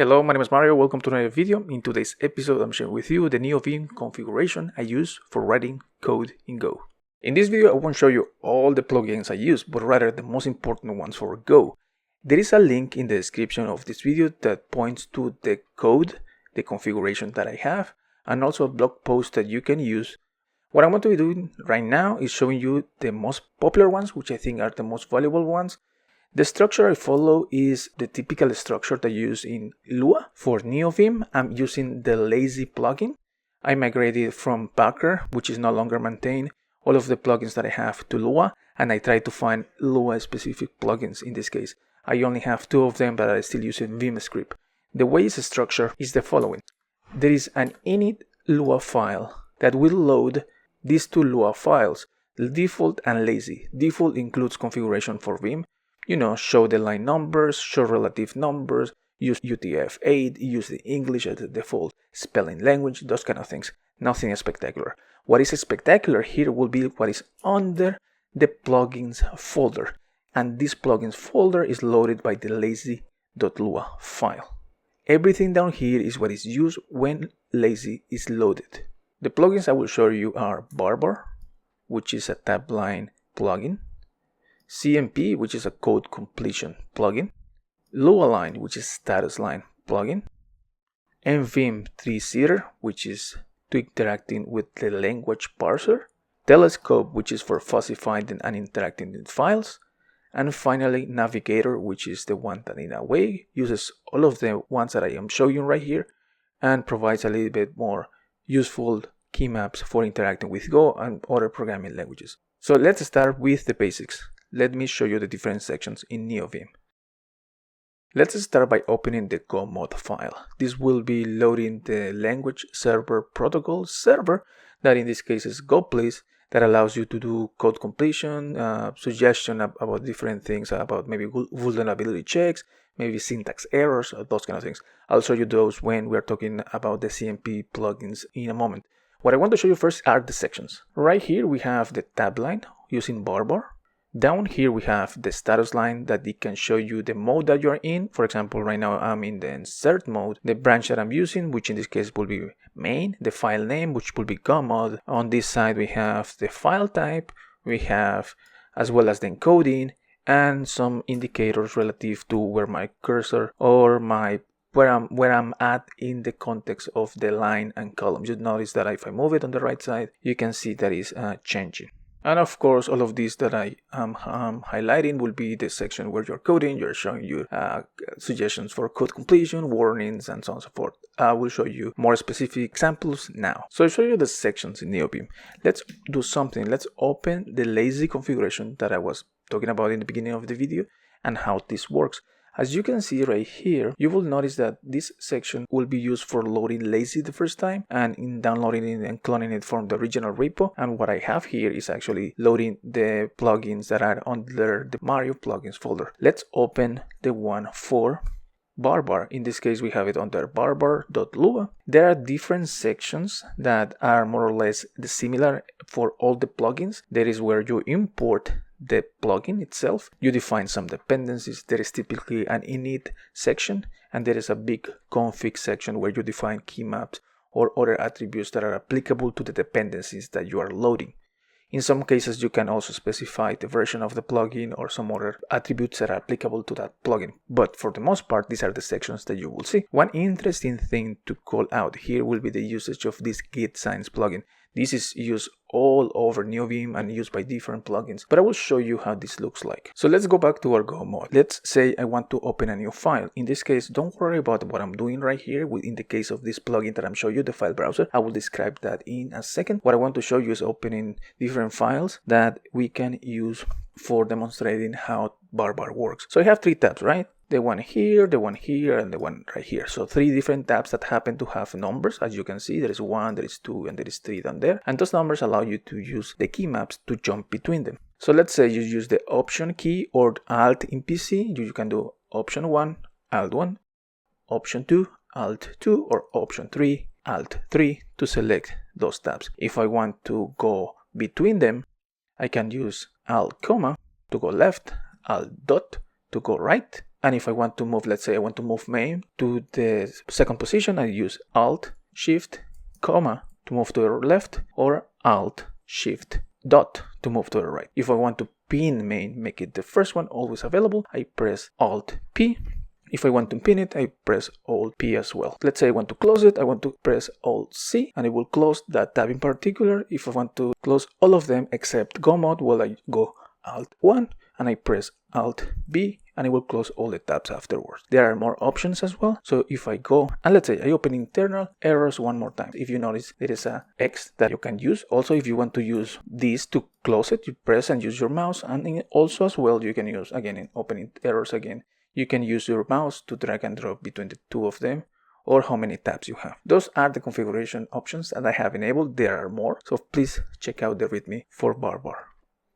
Hello, my name is Mario. Welcome to another video. In today's episode, I'm sharing with you the Neovim configuration I use for writing code in Go. In this video, I won't show you all the plugins I use, but rather the most important ones for Go. There is a link in the description of this video that points to the code, the configuration that I have, and also a blog post that you can use. What I want to be doing right now is showing you the most popular ones, which I think are the most valuable ones. The structure I follow is the typical structure that I use in Lua. For Neovim, I'm using the lazy plugin. I migrated from Packer, which is no longer maintained, all of the plugins that I have to Lua, and I try to find Lua specific plugins in this case. I only have 2 of them, but I still use a Vim script. The way it's structured is the following. There is an init Lua file that will load these 2 Lua files, default and lazy. Default includes configuration for Vim. Show the line numbers, show relative numbers, use UTF-8, use the English as the default spelling language, those kind of things. Nothing spectacular. What is spectacular here will be what is under the plugins folder. And this plugins folder is loaded by the lazy.lua file. Everything down here is what is used when lazy is loaded. The plugins I will show you are Barbar, which is a tab line plugin. CMP, which is a code completion plugin, lualine, which is status line plugin, nvim treesitter, which is to interacting with the language parser, telescope, which is for fuzzy finding and interacting with files, and finally navigator, which is the one that in a way uses all of the ones that I am showing you right here and provides a little bit more useful keymaps for interacting with Go and other programming languages. So let's start with the basics. Let me show you the different sections in Neovim. Let's start by opening the Go mod file. This will be loading the language server protocol server, that in this case is Go please, that allows you to do code completion, suggestion about different things, about maybe vulnerability checks, maybe syntax errors, those kind of things. I'll show you those when we're talking about the CMP plugins in a moment. What I want to show you first are the sections. Right here we have the tab line using Barbar. Down here we have the status line that it can show you the mode that you're in. For example, right now I'm in the insert mode, the branch that I'm using, which in this case will be main, the file name, which will be Go mod. On this side we have the file type, we have as well as the encoding and some indicators relative to where my cursor or where I'm at in the context of the line and column. You notice that if I move it on the right side, you can see that is changing. And of course, all of these that I am highlighting will be the section where you're coding, you're showing you suggestions for code completion, warnings, and so on and so forth. I will show you more specific examples now. So I'll show you the sections in Neovim. Let's do something. Let's open the lazy configuration that I was talking about in the beginning of the video and how this works. As you can see right here, you will notice that this section will be used for loading lazy the first time and in downloading it and cloning it from the original repo. And what I have here is actually loading the plugins that are under the Mario plugins folder. Let's open the one for Barbar. In this case, we have it under barbar.lua. There are different sections that are more or less similar for all the plugins. There is where you import the plugin itself. You define some dependencies. There is typically an init section, and there is a big config section where you define keymaps or other attributes that are applicable to the dependencies that you are loading. In some cases, you can also specify the version of the plugin or some other attributes that are applicable to that plugin. But for the most part, these are the sections that you will see. One interesting thing to call out here will be the usage of this gitsigns plugin. This is used all over Neovim and used by different plugins, but I will show you how this looks like. So let's go back to our Go mod. Let's say I want to open a new file. In this case, don't worry about what I'm doing right here. In the case of this plugin that I'm showing you, the file browser, I will describe that in a second. What I want to show you is opening different files that we can use for demonstrating how Barbar works. So I have 3 tabs, right? The one here, and the one right here. So 3 different tabs that happen to have numbers. As you can see, there is 1, there is 2, and there is 3 down there. And those numbers allow you to use the keymaps to jump between them. So let's say you use the Option key or Alt in PC. You can do Option 1, Alt 1, Option 2, Alt 2, or Option 3, Alt 3 to select those tabs. If I want to go between them, I can use Alt, comma to go left, Alt dot to go right, And if I want to move, let's say I want to move main to the second position, I use Alt, Shift, comma to move to the left, or Alt, Shift, dot to move to the right. If I want to pin main, make it the first one, always available, I press Alt P. If I want to pin it, I press Alt P as well. Let's say I want to close it, I want to press Alt C, and it will close that tab in particular. If I want to close all of them except Go mode, well, I go Alt 1 and I press Alt B, and it will close all the tabs afterwards. There are more options as well. So if I go and let's say I open internal errors one more time, if you notice there is a X that you can use. Also, if you want to use this to close it, you press and use your mouse, and also as well you can use, again, in opening errors again, you can use your mouse to drag and drop between the two of them, or how many tabs you have. Those are the configuration options that I have enabled. There are more, so please check out the README for Barbar.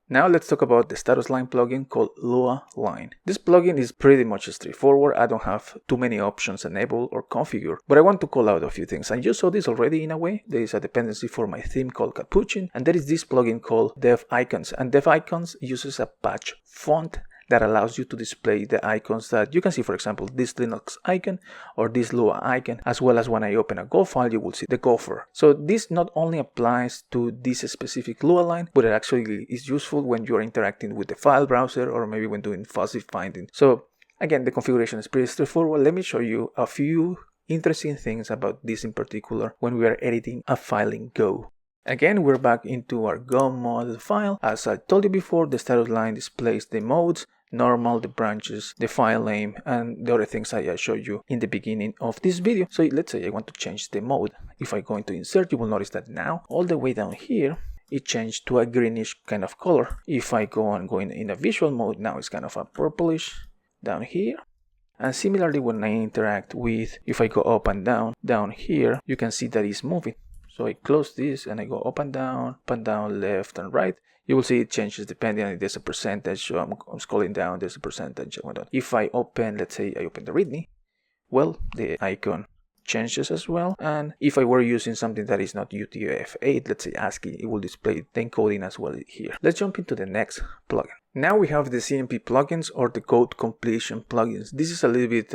Now let's talk about the status line plugin called lualine. This plugin is pretty much straightforward. I don't have too many options enabled or configured, but I want to call out a few things. And you saw this already in a way. There is a dependency for my theme called Capuchin, and there is this plugin called dev icons. And dev icons uses a patch font that allows you to display the icons that you can see, for example, this Linux icon or this Lua icon, as well as when I open a Go file, you will see the gopher. So this not only applies to this specific Lua line, but it actually is useful when you're interacting with the file browser or maybe when doing fuzzy finding. So again, the configuration is pretty straightforward. Let me show you a few interesting things about this in particular when we are editing a file in Go. Again, we're back into our Go model file. As I told you before, the status line displays the modes, normal, the branches, the file name, and the other things I showed you in the beginning of this video. So let's say I want to change the mode. If I go into insert, you will notice that now all the way down here it changed to a greenish kind of color. If I go in a visual mode, now it's kind of a purplish down here. And similarly, when I interact with, if I go up and down here, you can see that it's moving. So I close this and I go up and down, left and right. You will see it changes depending on there's a percentage. So I'm scrolling down, there's a percentage. If I open, let's say I open the README, well, the icon changes as well. And if I were using something that is not UTF-8, let's say ASCII, it will display the encoding as well here. Let's jump into the next plugin. Now we have the CMP plugins, or the code completion plugins. This is a little bit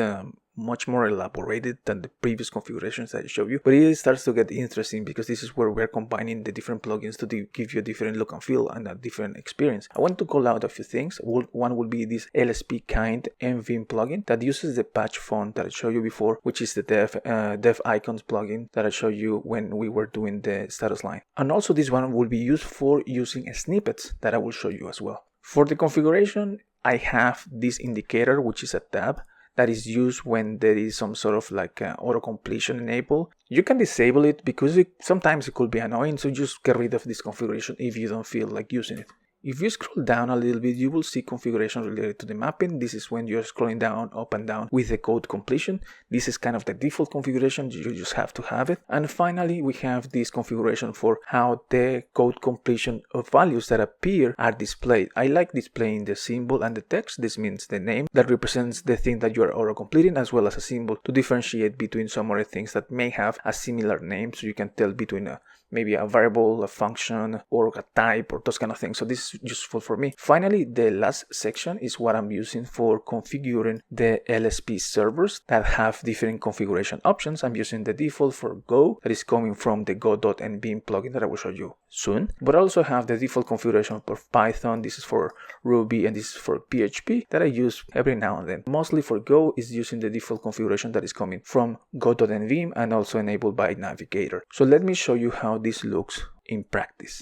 much more elaborated than the previous configurations that I showed you, but it starts to get interesting because this is where we're combining the different plugins to give you a different look and feel and a different experience. I want to call out a few things. One will be this LSP kind nvim plugin that uses the patch font that I showed you before, which is the dev icons plugin that I showed you when we were doing the status line. And also this one will be used for using snippets that I will show you as well. For the configuration, I have this indicator, which is a tab that is used when there is some sort of like auto completion enabled. You can disable it because sometimes it could be annoying, so just get rid of this configuration if you don't feel like using it. If you scroll down a little bit, you will see configuration related to the mapping. This is when you're scrolling down, up and down with the code completion. This is kind of the default configuration. You just have to have it. And finally, we have this configuration for how the code completion of values that appear are displayed. I like displaying the symbol and the text. This means the name that represents the thing that you are auto completing, as well as a symbol to differentiate between some other things that may have a similar name, so you can tell between maybe a variable, a function, or a type, or those kind of things. So this is useful for me. Finally, the last section is what I'm using for configuring the LSP servers that have different configuration options. I'm using the default for Go that is coming from the go.nvim plugin that I will show you soon. But I also have the default configuration for Python. This is for Ruby and this is for PHP that I use every now and then. Mostly for Go is using the default configuration that is coming from go.nvim and also enabled by Navigator. So let me show you how this looks in practice.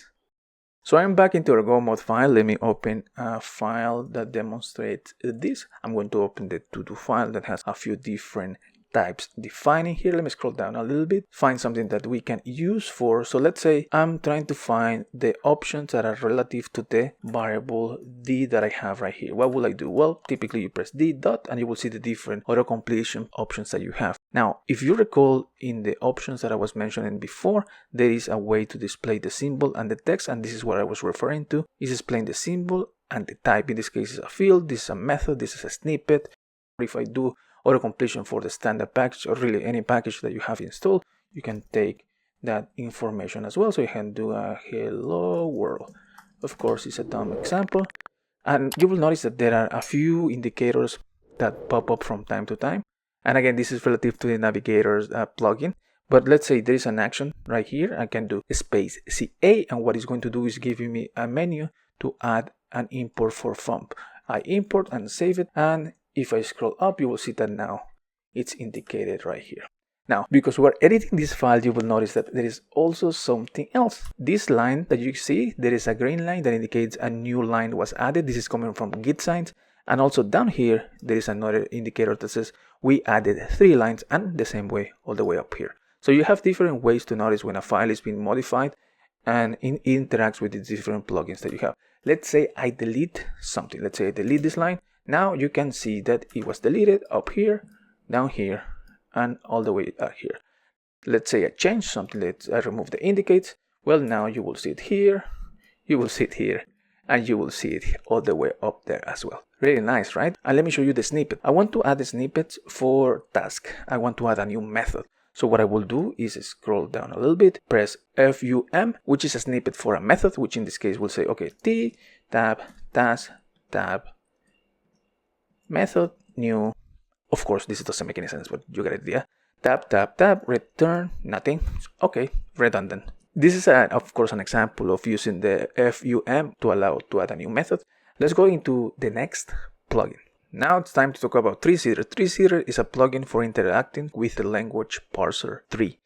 So I'm back into our Go mod file. Let me open a file that demonstrates this. I'm going to open the to-do file that has a few different types defining here. Let me scroll down a little bit, find something that we can use for. So let's say I'm trying to find the options that are relative to the variable d that I have right here. What will I do? Well, typically you press d dot and you will see the different auto completion options that you have. Now, if you recall in the options that I was mentioning before, there is a way to display the symbol and the text, and this is what I was referring to. It's displaying the symbol and the type. In this case is a field, this is a method, this is a snippet. If I do auto completion for the standard package, or really any package that you have installed, you can take that information as well. So you can do a hello world. Of course, it's a dumb example. And you will notice that there are a few indicators that pop up from time to time. And again, this is relative to the navigator's plugin. But let's say there is an action right here. I can do space CA, and what it's going to do is giving me a menu to add an import for FUMP. I import and save it, and if I scroll up, you will see that now it's indicated right here. Now, because we're editing this file, you will notice that there is also something else. This line that you see, there is a green line that indicates a new line was added. This is coming from gitsigns. And also down here, there is another indicator that says we added 3 lines, and the same way all the way up here. So you have different ways to notice when a file is being modified and it interacts with the different plugins that you have. Let's say I delete something. Let's say I delete this line. Now you can see that it was deleted up here, down here, and all the way out here. Let's say I change something. I remove the indicates. Well, now you will see it here, you will see it here, and you will see it all the way up there as well. Really nice, right? And let me show you the snippet. I want to add the snippets for task. I want to add a new method. So what I will do is scroll down a little bit, press FUM, which is a snippet for a method, which in this case will say, okay, T, tab, task, tab, method, new. Of course, this doesn't make any sense, but you get the idea. Tab, tab, tab, return, nothing. Okay, redundant. This is, of course, an example of using the FUM to allow to add a new method. Let's go into the next plugin. Now it's time to talk about treesitter. Treesitter is a plugin for interacting with the language parser tree.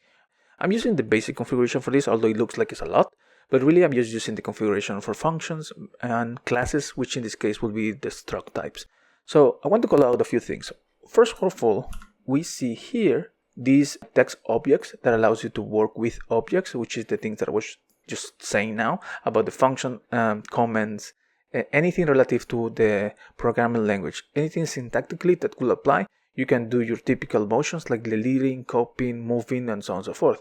I'm using the basic configuration for this, although it looks like it's a lot, but really I'm just using the configuration for functions and classes, which in this case will be the struct types. So I want to call out a few things. First of all, we see here these text objects that allows you to work with objects, which is the things that I was just saying now about the function, comments, anything relative to the programming language, anything syntactically that could apply. You can do your typical motions like deleting, copying, moving, and so on and so forth.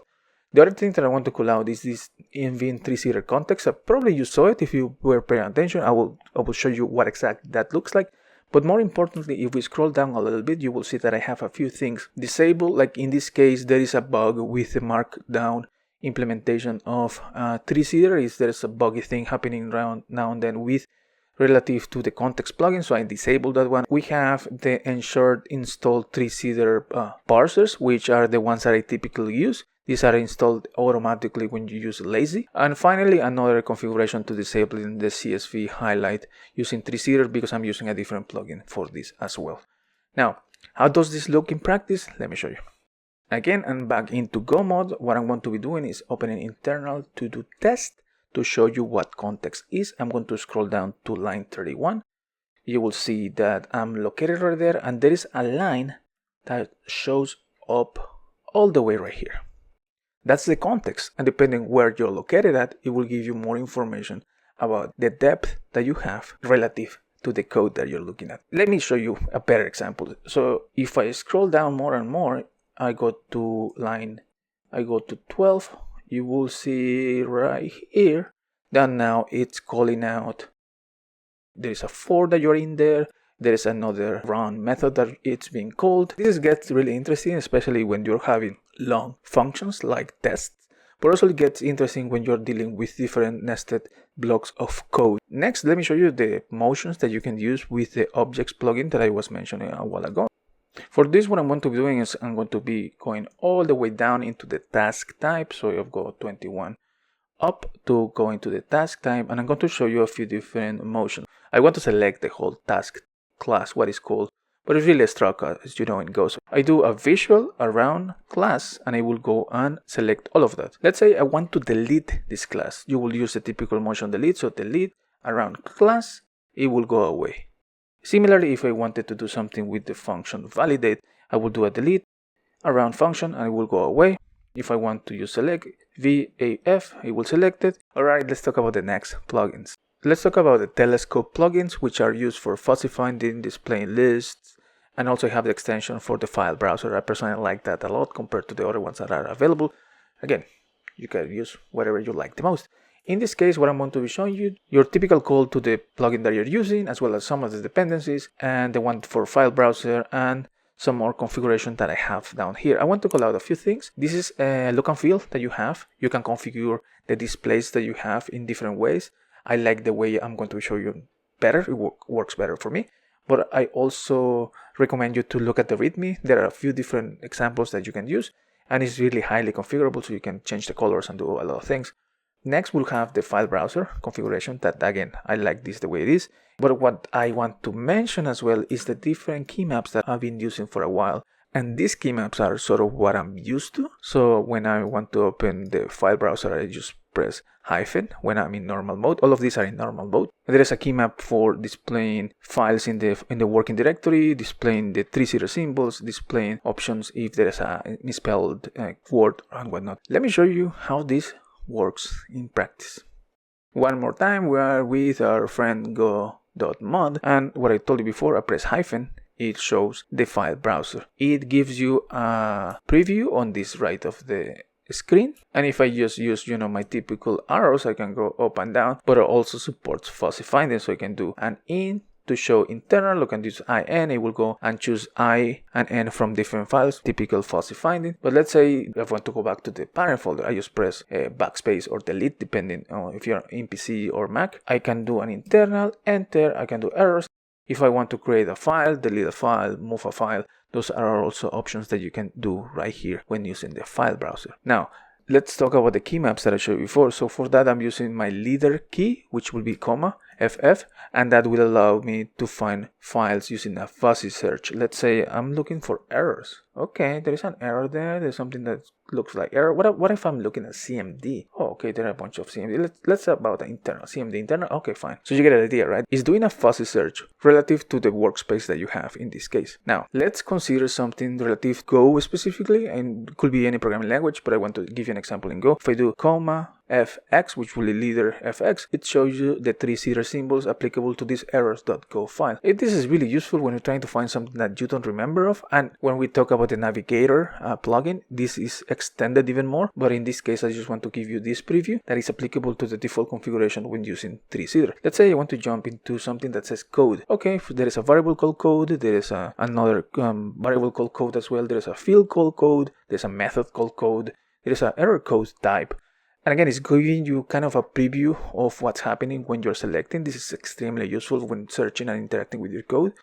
The other thing that I want to call out is this nvim treesitter-context. Probably you saw it if you were paying attention. I will show you what exactly that looks like. But more importantly, if we scroll down a little bit, you will see that I have a few things disabled. Like in this case, there is a bug with the markdown implementation of treesitter. There's a buggy thing happening around now and then with relative to the context plugin, so I disabled that one. We have the ensured installed treesitter parsers, which are the ones that I typically use. These are installed automatically when you use lazy. And finally, another configuration to disable in the CSV highlight using treesitter, because I'm using a different plugin for this as well. Now, how does this look in practice? Let me show you. Again, I'm back into Go mode. What I'm going to be doing is opening internal to do test to show you what context is. I'm going to scroll down to line 31. You will see that I'm located right there, and there is a line that shows up all the way right here. That's the context, and depending where you're located at, it will give you more information about the depth that you have relative to the code that you're looking at. Let me show you a better example. So if I scroll down more and more, I go to 12, you will see right here that now it's calling out. There is a for that you're in there. There is another run method that it's being called. This gets really interesting, especially when you're having long functions like tests, but also it gets interesting when you're dealing with different nested blocks of code. Next, let me show you the motions that you can use with the objects plugin that I was mentioning a while ago. For this, what I'm going to be doing is I'm going to be going all the way down into the task type. So I've got 21 up to go into the task type, and I'm going to show you a few different motions. I want to select the whole task class, what is called, but it's really a struct, as you know in Go. So I do a visual around class, and I will go and select all of that. Let's say I want to delete this class. You will use the typical motion delete. So delete around class, it will go away. Similarly, if I wanted to do something with the function validate, I will do a delete around function and it will go away. If I want to use select VAF, it will select it. Alright, let's talk about the next plugins. Let's talk about the telescope plugins, which are used for fuzzy finding, displaying lists, and also have the extension for the file browser. I personally like that a lot compared to the other ones that are available. Again, you can use whatever you like the most. In this case, what I'm going to be showing you, your typical call to the plugin that you're using, as well as some of the dependencies, and the one for file browser, and some more configuration that I have down here. I want to call out a few things. This is a look and feel that you have. You can configure the displays that you have in different ways. I like the way I'm going to show you better. It works better for me. but I also recommend you to look at the README. There are a few different examples that you can use, and it's really highly configurable, so you can change the colors and do a lot of things. Next, we'll have the file browser configuration. That again, I like this the way it is. But what I want to mention as well is the different keymaps that I've been using for a while. And these keymaps are sort of what I'm used to. So when I want to open the file browser, I just press hyphen when I'm in normal mode. All of these are in normal mode. There is a keymap for displaying files in the working directory, displaying the treesitter symbols, displaying options if there is a misspelled word and whatnot. Let me show you how this works in practice. One more time, we are with our friend go.mod, and what I told you before, I press hyphen. It shows the file browser. It gives you a preview on this right of the screen, and if I just use my typical arrows, I can go up and down, but it also supports fuzzy finding, so I can do an in to show internal. I can use in, it will go and choose I and N from different files, typical fuzzy finding. But let's say if I want to go back to the parent folder, I just press backspace or delete depending on if you're in PC or Mac. I can do an internal, enter, I can do errors. If I want to create a file, delete a file, move a file, those are also options that you can do right here when using the file browser. Now, let's talk about the keymaps that I showed you before. So for that, I'm using my leader key, which will be comma, FF, and that will allow me to find files using a fuzzy search. Let's say I'm looking for errors. Okay, there is an error there. There's something that looks like error. What if I'm looking at CMD? Oh, okay, there are a bunch of CMD. Let's about the internal. CMD internal. Okay, fine. So you get an idea, right? It's doing a fuzzy search relative to the workspace that you have in this case. Now, let's consider something relative to Go specifically, and it could be any programming language, but I want to give you an example in Go. If I do comma, fx, which will be leader fx, it shows you the treesitter symbols applicable to this errors.go file. This is really useful when you're trying to find something that you don't remember of, and when we talk about the navigator plugin, this is extended even more, but in this case I just want to give you this preview that is applicable to the default configuration when using treesitter. Let's say I want to jump into something that says code. Okay, there is a variable called code, there is another variable called code as well, there is a field called code, there's a method called code, there is an error code type. And again, it's giving you kind of a preview of what's happening when you're selecting. This is extremely useful when searching and interacting with your code.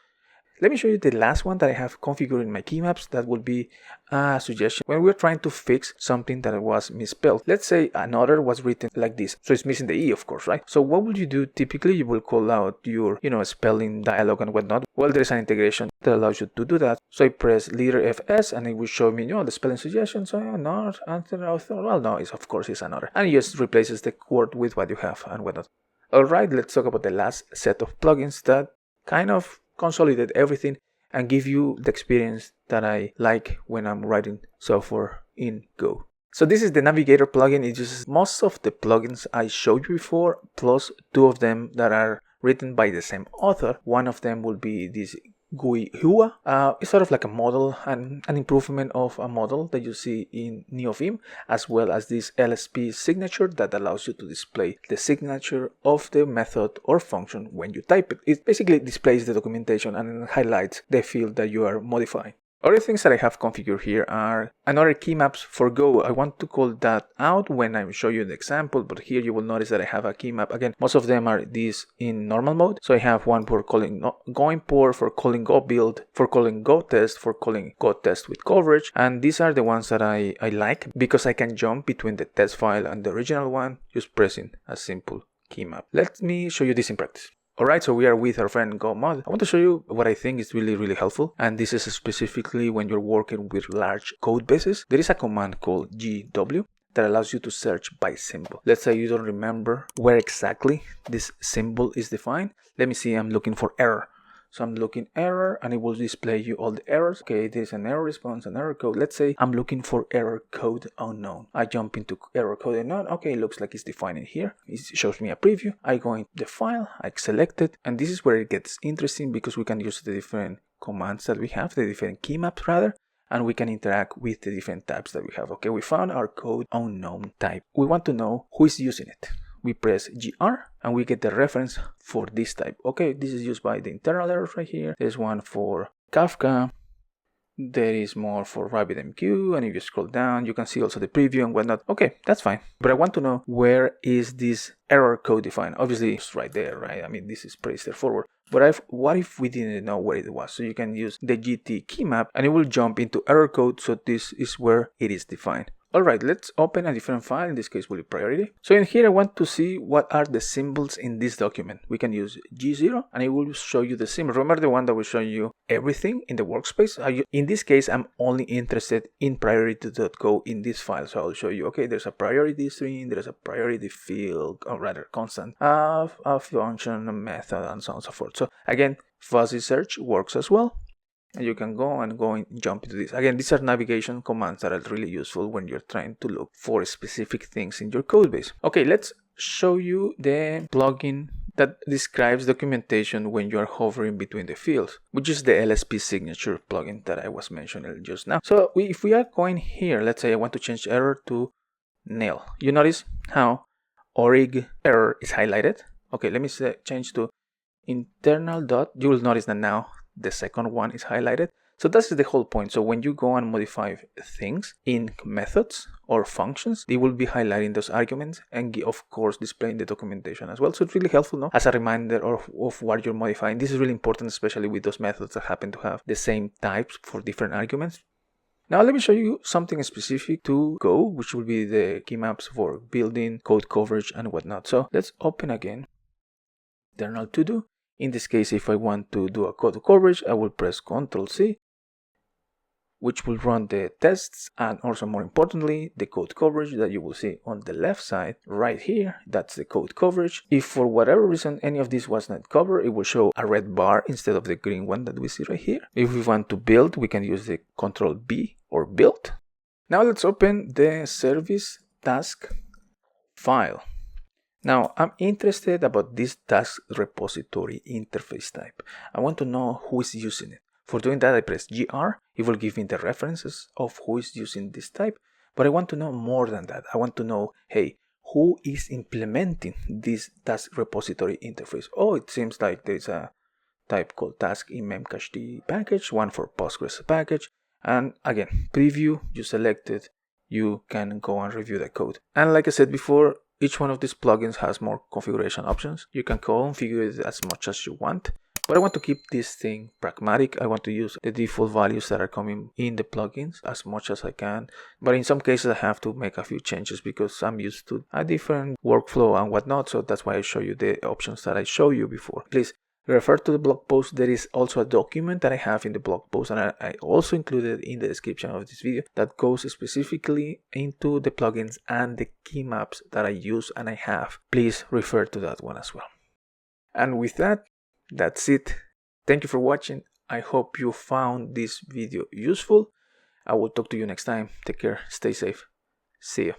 Let me show you the last one that I have configured in my keymaps. That will be a suggestion when we're trying to fix something that was misspelled. Let's say another was written like this, so it's missing the E, of course, right? So what would you do? Typically, you will call out your spelling dialog and whatnot. Well, there's an integration that allows you to do that. So I press leader FS and it will show me the spelling suggestions. So not answer author. Well, no, of course it's another, and it just replaces the word with what you have and whatnot. All right, let's talk about the last set of plugins that kind of consolidate everything and give you the experience that I like when I'm writing software in Go. So this is the Navigator plugin. It uses most of the plugins I showed you before, plus two of them that are written by the same author. One of them will be this GUI Hua. It's sort of like a model and an improvement of a model that you see in Neovim, as well as this LSP signature that allows you to display the signature of the method or function when you type it. It basically displays the documentation and highlights the field that you are modifying. Other things that I have configured here are another keymaps for Go. I want to call that out when I show you the example, but here you will notice that I have a keymap. Again, most of them are these in normal mode. So I have one for calling go import, for calling go build, for calling go test, for calling go test with coverage. And these are the ones that I like because I can jump between the test file and the original one just pressing a simple keymap. Let me show you this in practice. Alright, so we are with our friend GoMod. I want to show you what I think is really helpful, and this is specifically when you're working with large code bases. There is a command called GW that allows you to search by symbol. Let's say you don't remember where exactly this symbol is defined. Let me see, I'm looking for error. So I'm looking error and it will display you all the errors. Okay, there's an error response, an error code. Let's say I'm looking for error code unknown. I jump into error code unknown. Okay, it looks like it's defined in here. It shows me a preview. I go into the file, I select it, and this is where it gets interesting because we can use the different commands that we have, the different keymaps rather, and we can interact with the different types that we have. Okay, we found our code unknown type. We want to know who is using it. We press GR and we get the reference for this type. Okay, this is used by the internal errors right here. There's one for Kafka. There is more for RabbitMQ, and if you scroll down, you can see also the preview and whatnot. Okay, that's fine. But I want to know, where is this error code defined? Obviously, it's right there, right? I mean, this is pretty straightforward. But what if we didn't know where it was? So you can use the GT keymap, and it will jump into error code. So this is where it is defined. Alright, let's open a different file. In this case, will be priority. So in here, I want to see what are the symbols in this document. We can use G0, and it will show you the symbol. Remember the one that will show you everything in the workspace? In this case, I'm only interested in priority.go in this file. So I'll show you, okay, there's a priority string, there's a priority field, or rather constant, a function, a method, and so on and so forth. So again, fuzzy search works as well. And you can go and jump into this. Again, these are navigation commands that are really useful when you're trying to look for specific things in your code base. Okay, let's show you the plugin that describes documentation when you are hovering between the fields, which is the LSP signature plugin that I was mentioning just now. So if we are going here, let's say I want to change error to nil. You notice how orig error is highlighted. Okay, let me change to internal dot. You will notice that now the second one is highlighted. So that's the whole point. So when you go and modify things in methods or functions, they will be highlighting those arguments and of course displaying the documentation as well. So it's really helpful, no? As a reminder of what you're modifying. This is really important, especially with those methods that happen to have the same types for different arguments. Now let me show you something specific to Go, which will be the keymaps for building, code coverage, and whatnot. So let's open again internal to do. In this case, if I want to do a code coverage, I will press Ctrl+C, which will run the tests, and also more importantly, the code coverage that you will see on the left side right here. That's the code coverage. If for whatever reason any of this was not covered, it will show a red bar instead of the green one that we see right here. If we want to build, we can use the Ctrl+B or build. Now let's open the service task file. Now, I'm interested about this task repository interface type. I want to know who is using it. For doing that, I press GR. It will give me the references of who is using this type. But I want to know more than that. I want to know, hey, who is implementing this task repository interface? Oh, it seems like there's a type called task in memcached package, one for Postgres package. And again, preview, you selected, you can go and review the code. And like I said before, each one of these plugins has more configuration options. You can configure it as much as you want, but I want to keep this thing pragmatic. I want to use the default values that are coming in the plugins as much as I can. But in some cases, I have to make a few changes because I'm used to a different workflow and whatnot. So that's why I show you the options that I showed you before. Please refer to the blog post. There is also a document that I have in the blog post, and I also included in the description of this video, that goes specifically into the plugins and the keymaps that I use and I have. Please refer to that one as well. And with that, that's it. Thank you for watching. I hope you found this video useful. I will talk to you next time. Take care. Stay safe. See ya.